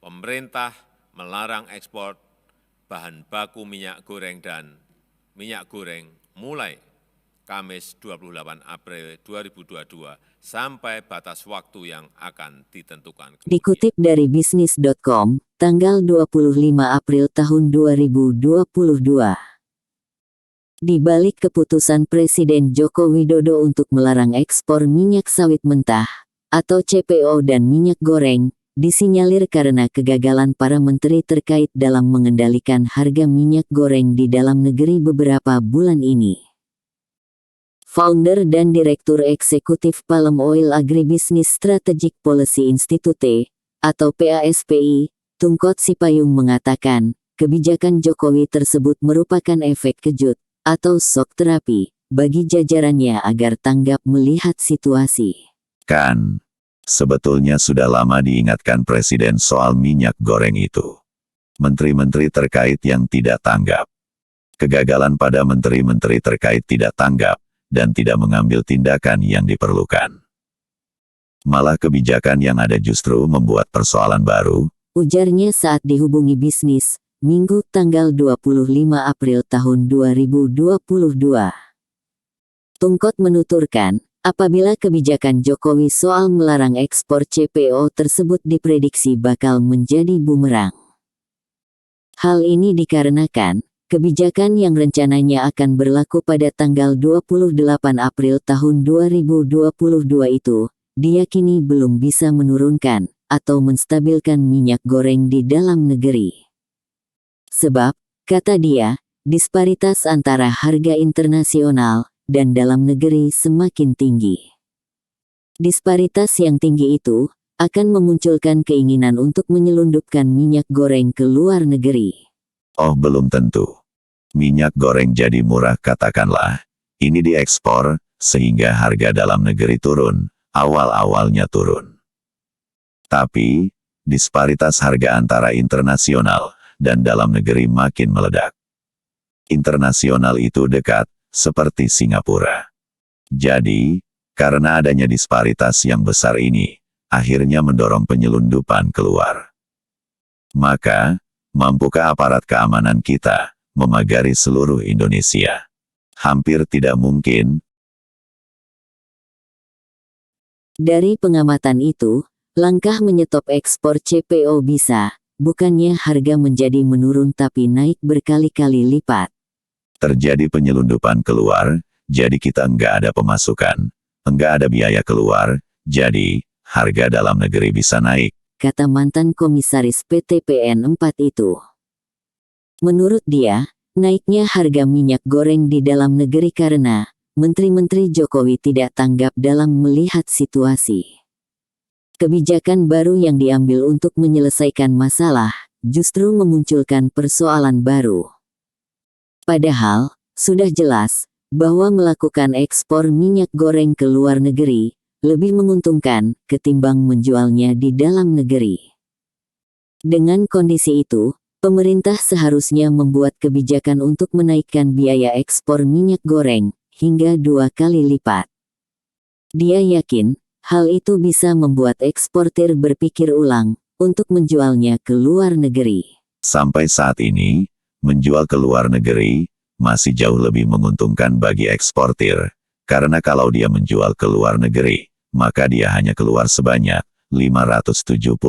pemerintah melarang ekspor bahan baku minyak goreng dan minyak goreng mulai Kamis 28 April 2022 sampai batas waktu yang akan ditentukan. Dikutip dari bisnis.com, tanggal 25 April tahun 2022. Di balik keputusan Presiden Joko Widodo untuk melarang ekspor minyak sawit mentah, atau CPO dan minyak goreng, disinyalir karena kegagalan para menteri terkait dalam mengendalikan harga minyak goreng di dalam negeri beberapa bulan ini. Founder dan Direktur Eksekutif Palm Oil Agribusiness Strategic Policy Institute, atau PASPI, Tungkot Sipayung mengatakan, kebijakan Jokowi tersebut merupakan efek kejut, atau shock terapi, bagi jajarannya agar tanggap melihat situasi. Kan, sebetulnya sudah lama diingatkan Presiden soal minyak goreng itu. Menteri-menteri terkait yang tidak tanggap. Kegagalan pada menteri-menteri terkait tidak tanggap, dan tidak mengambil tindakan yang diperlukan. Malah kebijakan yang ada justru membuat persoalan baru, ujarnya saat dihubungi bisnis, Minggu tanggal 25 April tahun 2022. Tungkot menuturkan, apabila kebijakan Jokowi soal melarang ekspor CPO tersebut diprediksi bakal menjadi bumerang. Hal ini dikarenakan, kebijakan yang rencananya akan berlaku pada tanggal 28 April tahun 2022 itu, diyakini belum bisa menurunkan, atau menstabilkan minyak goreng di dalam negeri. Sebab, kata dia, disparitas antara harga internasional dan dalam negeri semakin tinggi. Disparitas yang tinggi itu akan memunculkan keinginan untuk menyelundupkan minyak goreng ke luar negeri. Oh, belum tentu. Minyak goreng jadi murah katakanlah, ini diekspor, sehingga harga dalam negeri turun, awal-awalnya turun. Tapi, disparitas harga antara internasional dan dalam negeri makin meledak. Internasional itu dekat, seperti Singapura. Jadi, karena adanya disparitas yang besar ini, akhirnya mendorong penyelundupan keluar. Maka, mampukah aparat keamanan kita memagari seluruh Indonesia? Hampir tidak mungkin. Dari pengamatan itu, langkah menyetop ekspor CPO bisa, bukannya harga menjadi menurun tapi naik berkali-kali lipat. Terjadi penyelundupan keluar, jadi kita enggak ada pemasukan, enggak ada biaya keluar, jadi harga dalam negeri bisa naik, kata mantan komisaris PT PN 4 itu. Menurut dia, naiknya harga minyak goreng di dalam negeri karena menteri-menteri Jokowi tidak tanggap dalam melihat situasi. Kebijakan baru yang diambil untuk menyelesaikan masalah, justru memunculkan persoalan baru. Padahal, sudah jelas, bahwa melakukan ekspor minyak goreng ke luar negeri, lebih menguntungkan, ketimbang menjualnya di dalam negeri. Dengan kondisi itu, pemerintah seharusnya membuat kebijakan untuk menaikkan biaya ekspor minyak goreng, hingga 2 kali lipat. Dia yakin, hal itu bisa membuat eksportir berpikir ulang, untuk menjualnya ke luar negeri. Sampai saat ini, menjual ke luar negeri, masih jauh lebih menguntungkan bagi eksportir, karena kalau dia menjual ke luar negeri, maka dia hanya keluar sebanyak $575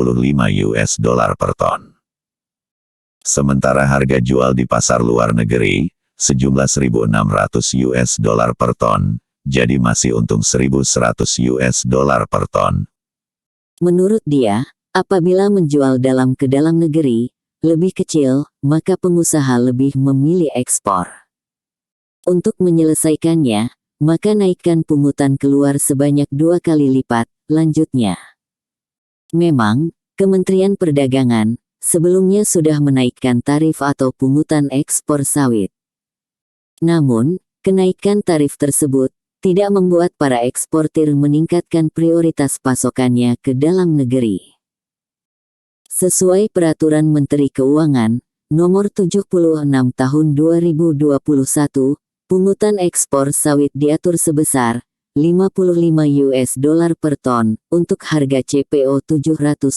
per ton. Sementara harga jual di pasar luar negeri, sejumlah $1.600 per ton, jadi masih untung $1.100 per ton. Menurut dia, apabila menjual ke dalam negeri, lebih kecil, maka pengusaha lebih memilih ekspor. Untuk menyelesaikannya, maka naikkan pungutan keluar sebanyak 2 kali lipat, lanjutnya. Memang, Kementerian Perdagangan sebelumnya sudah menaikkan tarif atau pungutan ekspor sawit. Namun, kenaikan tarif tersebut tidak membuat para eksportir meningkatkan prioritas pasokannya ke dalam negeri. Sesuai Peraturan Menteri Keuangan, Nomor 76 Tahun 2021, pungutan ekspor sawit diatur sebesar $55 per ton, untuk harga CPO $750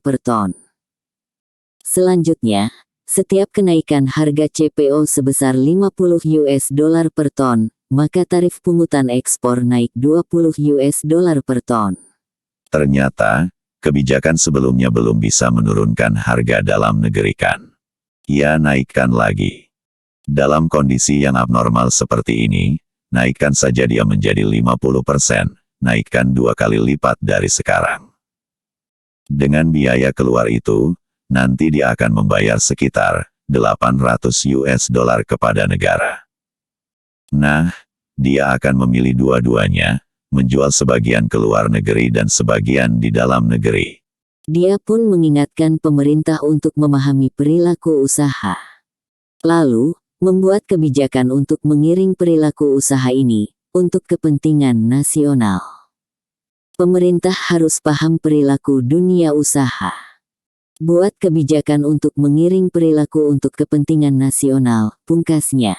per ton. Selanjutnya, setiap kenaikan harga CPO sebesar $50 per ton, maka tarif pungutan ekspor naik $20 per ton. Ternyata, kebijakan sebelumnya belum bisa menurunkan harga dalam negeri kan. Ia naikkan lagi. Dalam kondisi yang abnormal seperti ini, naikkan saja dia menjadi 50%, naikkan 2 kali lipat dari sekarang. Dengan biaya keluar itu, nanti dia akan membayar sekitar $800 kepada negara. Nah, dia akan memilih dua-duanya, menjual sebagian ke luar negeri dan sebagian di dalam negeri. Dia pun mengingatkan pemerintah untuk memahami perilaku usaha. Lalu, membuat kebijakan untuk mengiring perilaku usaha ini, untuk kepentingan nasional. Pemerintah harus paham perilaku dunia usaha. Buat kebijakan untuk mengiring perilaku untuk kepentingan nasional, pungkasnya.